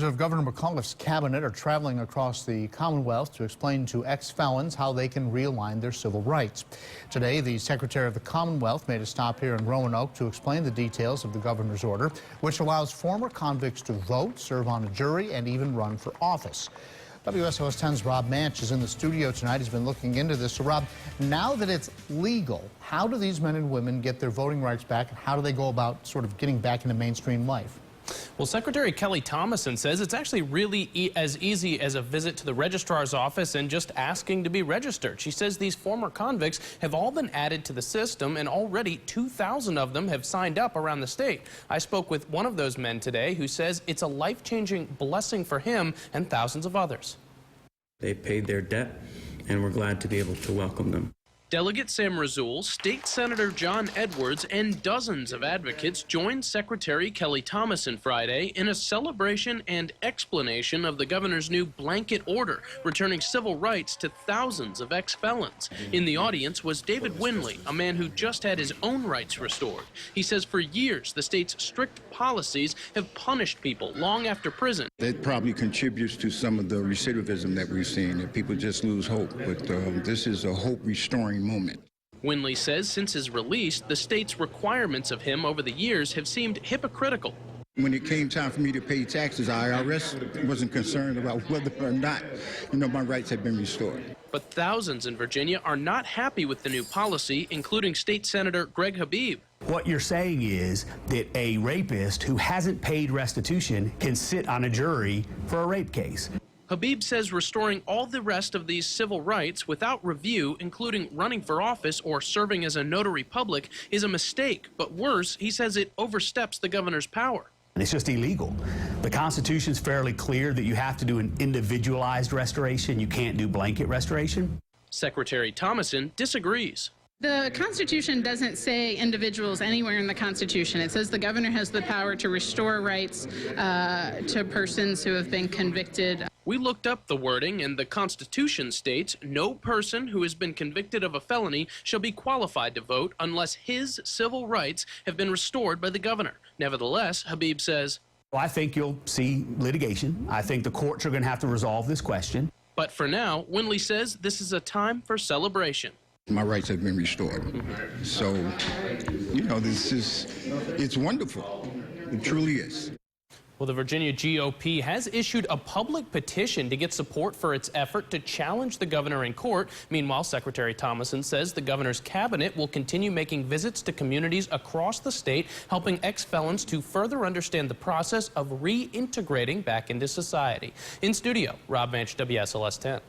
Of Governor McAuliffe's cabinet are traveling across the Commonwealth to explain to ex-felons how they can realign their civil rights. Today, the Secretary of the Commonwealth made a stop here in Roanoke to explain the details of the governor's order, which allows former convicts to vote, serve on a jury, and even run for office. WSLS 10's Rob Manch is in the studio tonight. He's been looking into this. So, Rob, now that it's legal, how do these men and women get their voting rights back, and how do they go about sort of getting back into mainstream life? Well, Secretary Kelly Thomason says it's actually really as easy as a visit to the registrar's office and just asking to be registered. She says these former convicts have all been added to the system, and already 2,000 of them have signed up around the state. I spoke with one of those men today who says it's a life-changing blessing for him and thousands of others. They paid their debt, and we're glad to be able to welcome them. Delegate Sam Razul, State Senator John Edwards, and dozens of advocates joined Secretary Kelly Thomason Friday in a celebration and explanation of the governor's new blanket order, returning civil rights to thousands of ex-felons. In the audience was David Winley, a man who just had his own rights restored. He says for years the state's strict policies have punished people long after prison. That probably contributes to some of the recidivism that we've seen, that people just lose hope. But this is a hope-restoring moment. Winley says since his release, the state's requirements of him over the years have seemed hypocritical. When it came time for me to pay taxes, IRS wasn't concerned about whether or not, my rights had been restored. But thousands in Virginia are not happy with the new policy, including State Senator Greg Habib. What you're saying is that a rapist who hasn't paid restitution can sit on a jury for a rape case. Habib says restoring all the rest of these civil rights without review, including running for office or serving as a notary public, is a mistake. But worse, he says it oversteps the governor's power. And it's just illegal. The Constitution's fairly clear that you have to do an individualized restoration. You can't do blanket restoration. Secretary Thomason disagrees. The Constitution doesn't say individuals anywhere in the Constitution. It says the governor has the power to restore rights to persons who have been convicted. We looked up the wording, and the Constitution states no person who has been convicted of a felony shall be qualified to vote unless his civil rights have been restored by the governor. Nevertheless, Habib says, well, I think you'll see litigation. I think the courts are going to have to resolve this question. But for now, Winley says this is a time for celebration. My rights have been restored. So, it's wonderful. It truly is. Well, the Virginia GOP has issued a public petition to get support for its effort to challenge the governor in court. Meanwhile, Secretary Thomason says the governor's cabinet will continue making visits to communities across the state, helping ex-felons to further understand the process of reintegrating back into society. In studio, Rob Manch, WSLS 10.